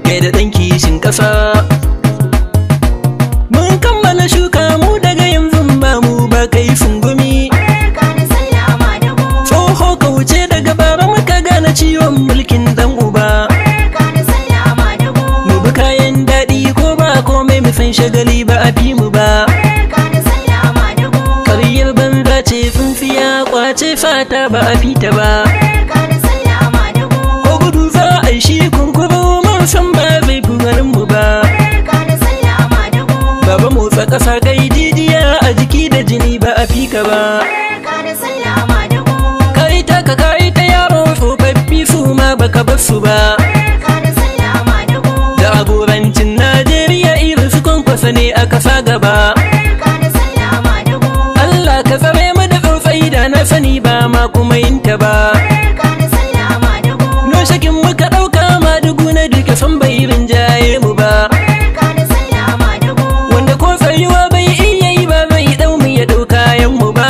Kai da ɗan kishin ƙasa. Mun kammala shuka mu daga yanzu ba mu ba kai fungumi. Tsoho ka wuce daga bara muka gane ciwon mulkin ɗan uba. Mu bi kayan daɗi ko ba komai mu san shagali ba a fi mu ba. Ƙaryar banza ce tsintsiya kwace fata ba a fita ba. Ko gudu za a yi shi kunkuru mun san ba zai fi mu ba. Baba motsa ƙasa kai jijiya a jiki da jini ba a fika ba. Kai ta yaro tsofaffi su ma baka bar su ba. Jagorancin Najeriya irin su Kwankwasa ne a ƙasa gaba. Allah ka tsare mu da tsotsai da na sani ba ma kuma yin ta ba. No shakin muka ɗauka Madugu na duka san bai rinjaye mu ba. Wanda ko tsayuwa bai iya yi ba zai ɗau mu ya ɗau kayan mu ba.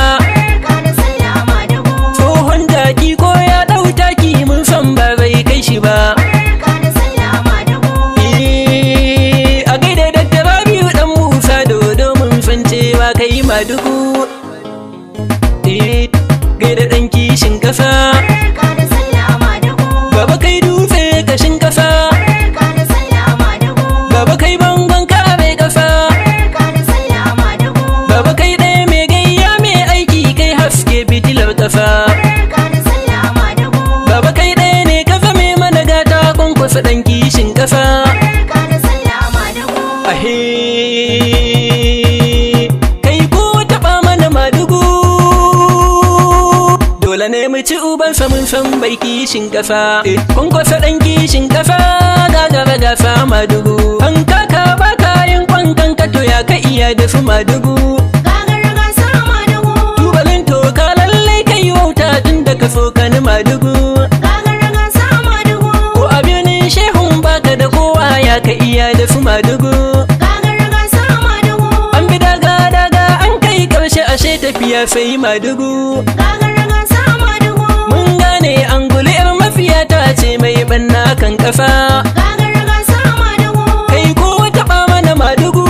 Tsohon jaki ko ya ɗau taki mun san ba zai kai shi ba. A gaida da Rabiu ɗan Musa Dodo mun san cewa kai Madugu. Gaida ɗan kishin ƙasa. Baba kai dutse kashin ƙasa. Baba kai bangon kare ƙasa. Baba kai ɗaya mai gayya mai aiki kai haske fitilar ƙasa. Baba kai ɗaya ne ka zame mana gata Kwankwasa ɗan kishin ƙasa. Kai ko taɓa mana Madugu. Dole ne mu ci ubansa mun san bai kishin ƙasa. Kwankwasa ɗan kishin ƙasa gagara gasa Madugu. Kan kaka ba kayan kwankan ka to ya ka iya da su Madugu. Tubalin toka lallai kai wauta tun da ka so ka ni Madugu. Ko abinin shehun baka da kowa ya ka iya da su Madugu. An bi daga an kai karshe ashe tafiya sai Madugu. Mun gane an guli 'yar mafiyata ce mai banna kan ƙasa. Kai ko taɓa mana Madugu.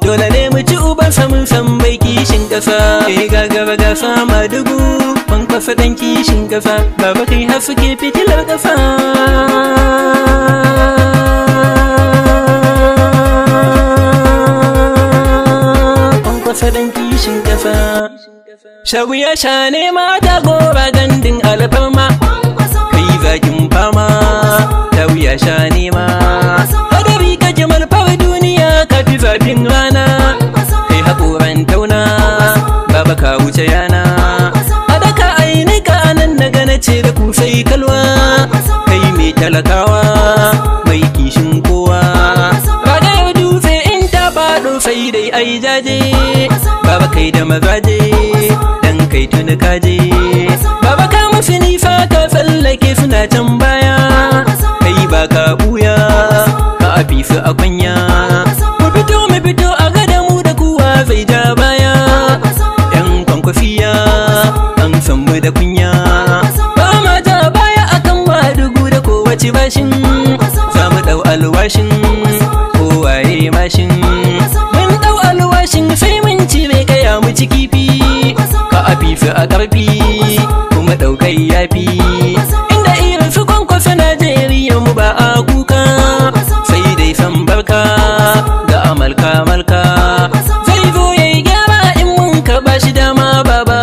Dole ne mu ci ubansa mun san bai kishin ƙasa. Kai gagara gasa Madugu. Kwankwasa ɗan kishin ƙasa. Baba kai har suke fitilar ƙasa. Kwankwasa ɗan kishin ƙasa. Shagu ya sha nema ta gora gandun alfarma. Kai zakin fama ta wuya sha nema. Hadari ka jamal far duniya ka fi zafin rana. Kai haƙoran tauna baba ka wuce yana. Adaka ainika nan na gana ce da kusai kalwa. Kai mai talakawa mai kishin kowa. Ragayar dutse in ta faɗo sai dai ai jaje. Baba kai da mazaje dan kai tuni kaje. Baba ka musu nisa ka tsallake suna can baya. Kai ba ka buya ka afi su a kwanya. Mu fito a gada mu da kuwa zai ja baya. Yan Kwankwasiya an san mu da kunya. Ba ma ja baya akan Madugu da kowace bashin. Za mu ɗau alwashin kowaye mashin. Mun ɗau alwashin sai mun cire kaya mu ci kifi. Ka afifi a ƙarfi kuma ɗaukai yafi. Inda irin su Kwankwasa Najeriya mu ba a kuka. Sai dai san barka ga amalka malka. Zai zo ya yi gyara in mun karɓa shi dama baba.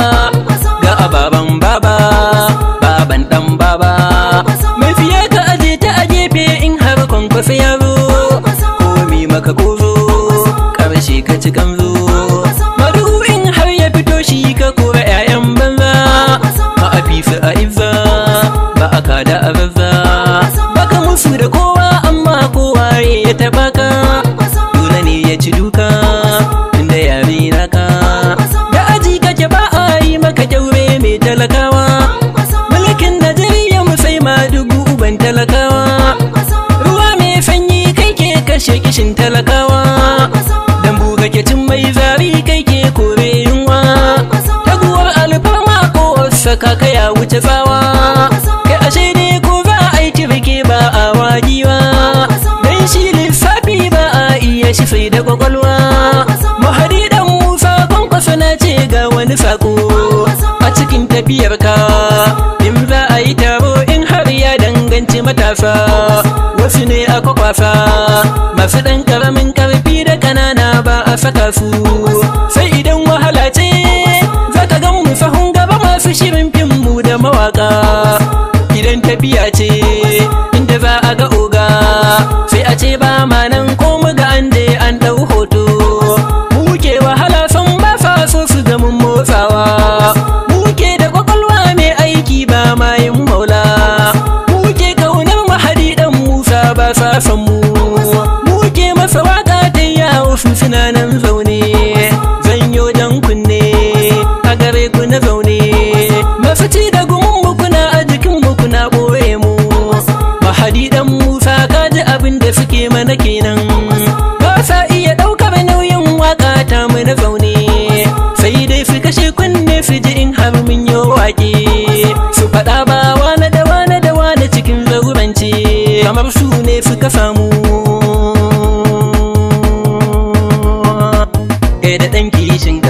Ga ababan baba baban ɗan baba. Mafiya ka aje ta a gefe in har Kwankwasa ya zo. Komi maka kozo ƙarshe ka ci kanzo. Madugu in har ya fito shi ka kora 'ya'yan banza. Ka afifi a izza ba a kada a zazza. Baka musu da kowa amma kowa ya taɓa ka. Dole ne ya ci duka tunda yare naka. Da aji kake ba a yi maka kyaure mai talakawa. Mulkin Najeriya mu sai Madugu uban talakawa. Ruwa mai sanyi kai ke kashe kishin talakawa. Dambu kake cin mai zari kai ke kore yunwa. Taguwar alfarma ko saka ka ya wuce tsawa. Kai ashe ne muke da kwakwalwa. Mahadi dan Musa Kwankwaso na ce ga wani sako a cikin tafiyarka. In za a yi taro in har ya danganci matasa, wasu ne aka kwasa masu ɗan ƙaramin ƙarfi da ƙanana ba a saka su. Sai idan wahala ce za ka gan mu sahun gaba masu shirin fim mu da mawaka. Idan tafiya ce inda za a ga oga, sai a ce ba ma nan ko mu ga an je an ɗau hoto. Muke wahala son ba sa so su ga mun motsawa. Muke da kwakwalwa mai aiki ba ma yin maula. Muke kaunar Mahadi dan Musa ba sa son mu. Muke masa waka ta yawo su suna nan zaune. Zanyo dan kunne a gare ku na zaune. Masu ci da gumin mu kuna a jikin mu kuna ɓoye mu. Mahadi dan Musa ka ji abin da suke mana kenan. Ba sa iya ɗaukar nauyin waka ta mu na zaune. Sai dai su kashe kunne su ji in har mun yi waƙe. Su faɗa ba wane da wane da wane cikin zaurance, kamar su ne suka samu. Da ɗan kishin